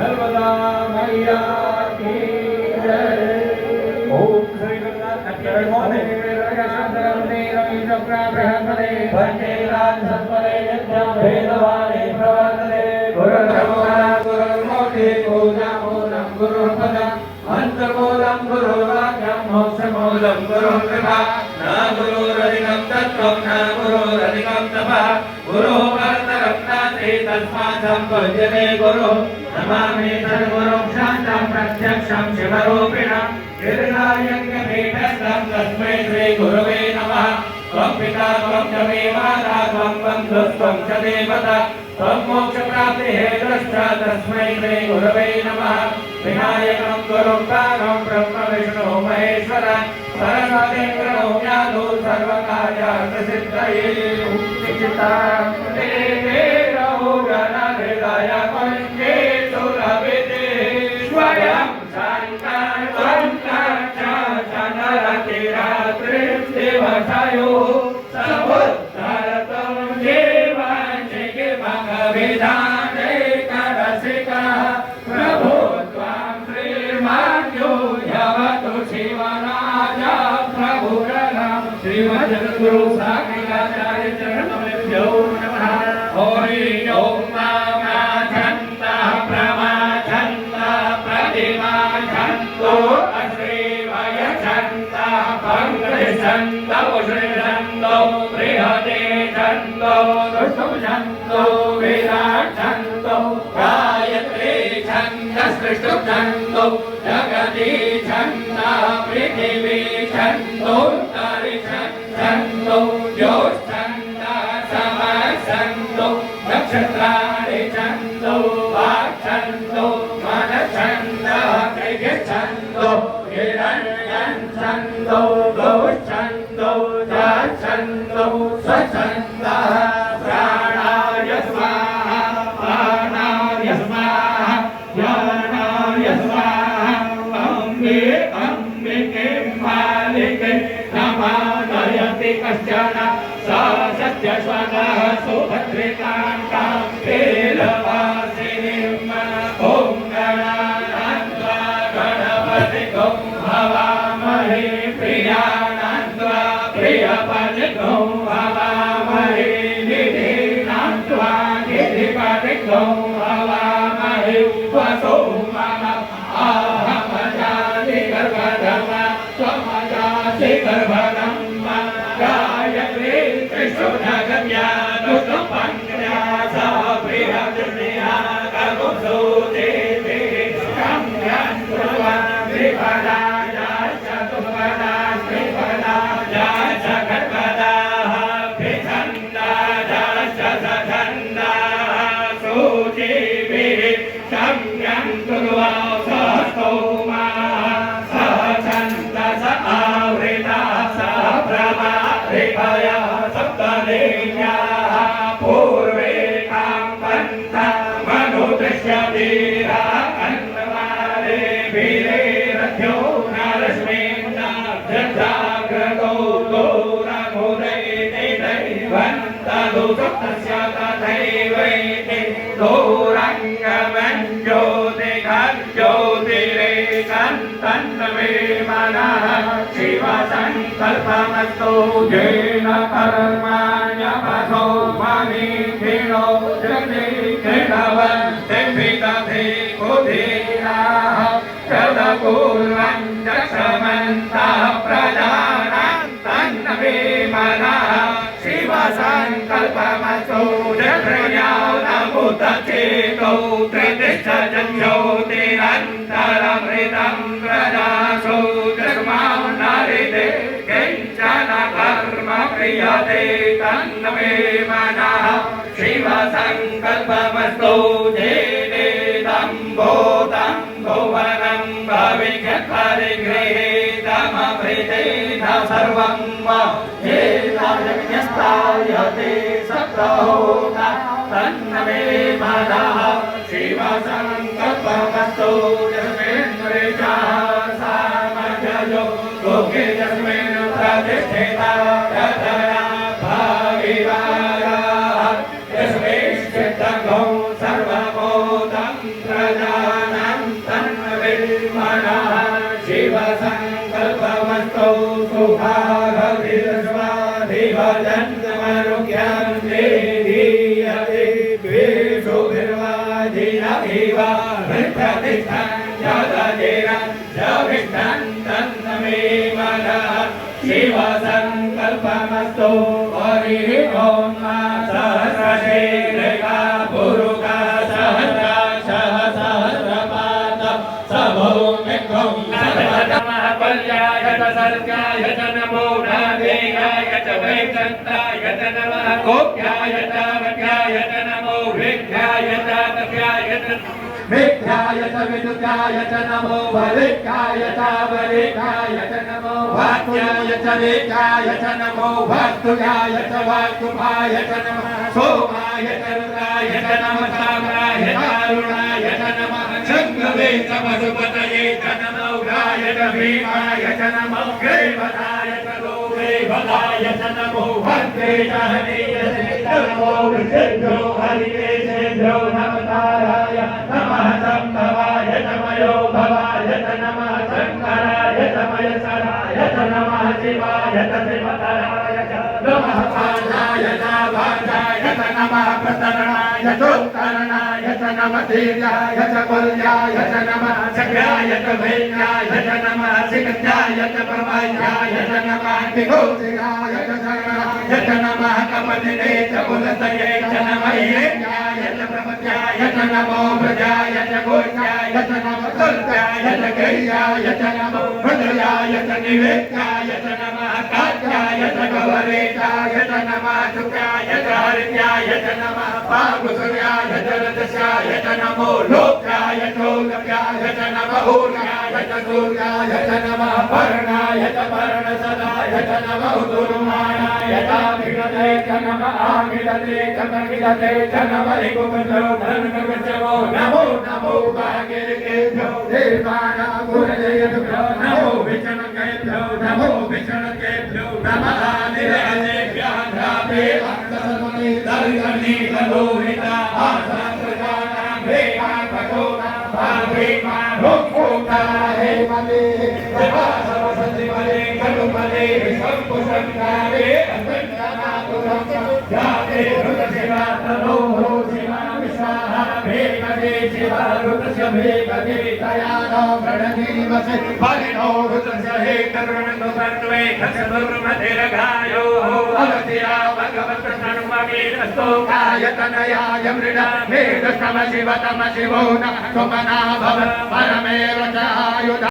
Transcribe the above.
नर्मदा मैया की जय। ओम श्री वंदे राजसत्पदे नित्यं भेदवारे प्रवर्तते गुरुर्ब्रह्मा गुरुर्मूर्ति पूजामूलं गुरुर्पदम् अंतर्मूलं गुरुर्वाक्यं मोक्षमूलं गुरुर्कृपा न गुरुरधिकं तत्त्वं न गुरुरधिकं तपः गुरुः परतरं नास्ति तस्मात् सम्पूज्यते गुरुः नमामि सद्गुरुं शान्तं प्रत्यक्षं शिवरूपिणं निर्णायज्ञपीठस्थं तस्मै श्रीगुरवे नमः। त्वं पिता त्वं च मे माता त्वं बन्धुस्त्वं च देवता त्वं मोक्षप्राप्तिहेतुश्च तस्मै श्रीगुरवे नमः। विनायकं गुरुं कालं ब्रह्म विष्णु महेश्वर सरस्वतीं प्रणम्यामि सर्वकार्यार्थसिद्धये। स्वयं देवतायो समुद्धरतं जीवांशिके भगविदाने करसिका प्रभो त्वां श्रीमान्यो यवतु शिवराजा प्रभुरणं श्रीमद्गुरु साक्षाचार्य चरणभ्यो नमः। हरि ओं मामाचन्दः प्रमाचन्दः प्रतिमाचन्दो छन्दो श्रीछन्दो बृहते छन्दो दुष्टं छन्दो विराट छन्दो गायत्री छन्दः सृष्टुं छन्दो जगति छन्दः पृथिवी छन्दो छन्दो ज्योत्छन्दः समः छन्दो नक्षत्राणि छन्दो वाक्छन्दो मनश्छन्दः त्रयश्छन्दो हिरण्यं छन्दो गौश्छन्दो जलछन्दो स्वच्छन्दः प्राणाय स्वाहा पानाय स्वाहा ज्ञानाय स्वाहा अम्बिके मालिके नमानयति कश्चन सा सत्यश्वनः सुभद्रिकान्तां कीलवासिनीं ॐ गणानान्त्वा गणपतिं हवामहे प्रियाणान्त्वा प्रियपतिं हवामहे निधीनान्त्वा निधिपतिं हवामहे वसो मम आहमजानि गर्भधम त्वमजासि गर्भधम् गायत्री त्रिशूलगम्या दुष्टपङ्क्त्या सा प्रियदृष्टिया ककुसुते गम्यं कृत्वा त्रिपदाय चतुर्पदा त्रिपदाय च खड्गदाः त्रिछन्दाय च सछन्दाः सूचिभिः गम्यं कुर्वा सहस्तोमाः सहछन्दस आवृताः ऋभया सप्तदेव्याः पूर्वे कां पन्था मनुदृश्यतीरा अन्नवारे वीरेरथ्यो नरश्मेन्नाभ्यजाग्रतो दूरमुदैते दैवन्तदु सप्तस्य तथैवैते दूरङ्गमञ्ज्योतिघज्योतिरेकं तन्मे मनः शिवसङ्कल्पमस्तु येन कर्माण्यपसो मनीषिणो जगदीकृतवन्तिभिदधि कुधीराः तदपूर्वं दशमन्तः प्रजानां तन्मे मनः शिवसङ्कल्पमस्तु जगृयानमुदचेतो त्रितिष्ठज्योतिरन्तरमृतं प्रजासो जग्मानरिते किञ्चन कर्म क्रियते तन्मे मनः शिवसङ्कल्पमस्तु जेनेदं भूतं भुवनं भविष्यत्परिगृहीतममृतेन सर्वं येन यज्ञस्तायते सप्तहोता तन्मे मनः शिवसङ्कल्पमस्तु यस्मिन्नृचः सामजयो लोके यस्मिन् प्रतिष्ठिता तदया भागिवाराः यस्मिंश्चित्तगो सर्वभूतं प्रजा इव वृद्धतिष्ठन् जगदेरं जविष्ठन् तन्मे मनः शिवसङ्कल्पमस्तु हरिः ॐ सहस्रशीर्षा पुरुषा सहस्राक्षः सहस्रपाद सभौमिकं नमः कल्याय च सर्गाय च नमो नादेयाय च वैकुण्ठाय च नमः गोप्याय च वक्याय च नमो विद्याय च तस्याय च विद्याय च विद्याय च नमो वलिकाय च वलिकाय च नमो वाक्याय च विद्याय च नमो वाक्याय च वाक्याय च नमः सोमाय च रुद्राय च नमः साम्राय च अरुणाय च नमः शङ्कवे च मधुपतये च नमो गाय च भीमाय च नमो ग्रीवदाय च लोभेभदाय च नमो भद्रे च हरिये च नमो विष्णुभ्यो हरिकेशेभ्यो नमताराय नमः संभवाय च मयो भवाय च नमः शङ्कराय च मयसराय च नमः शिवाय च शिवतराय च नमः पादाय च भाजाय च नमः प्रतरणाय च उत्तरणाय च नमः धीर्याय च कुल्याय च नमः शक्राय च भैर्याय च नमः सिकत्याय च प्रभयाय च नमः विघोषिकाय च शरणाय च नमः कपटिने च कुलतये च नमः यज्ञाय च प्रपत्याय च नमो व्रजाय च गोत्याय च नमः तुल्याय च गैयाय च नमो भद्रयाय च निवेद्याय च नमः कात्याय च गौरेशाय च नमः शुक्राय च हरिद्याय च नमः पागुसुर्याय च रजस्याय च नमो लोक्याय च लोक्याय च नमः ऊर्याय च सूर्याय च नमः वर्णाय च वर्णसदाय च नमः दुर्माणाय च विगते च नमः आमिदते च मगिदते च नमः रिपुभ्यो धनकवचवो नमो नमो भागीरथेभ्यो देवानागुरुदेवेभ्यो नमो विष्णुकेभ्यो नमो विष्णुकेभ्यो नमः निरलेभ्यः धामे अंतसर्वमे दर्शनी लोहिता आसाप्रजानां भेमा भगोना भावेमा भोक्ता हे मले सर्वसंधि मले कलुमले विश्वपुषंकारे अन्तर्नापुरं जाते रुद्रशिवा तनो शिवा विश्वाहा भेमदे शिवा रुद्रस्य भेमदे दयानो गणजीवसे परिणो रुद्रस्य हे करुणो सर्वे खसुर्मधिरगायो अवधिया भगवत्प्रसन्नमगीरस्तो कायतनयाय मृडा मेघस्तम शिवतम शिवो नमः सोमना भव परमेव च आयुध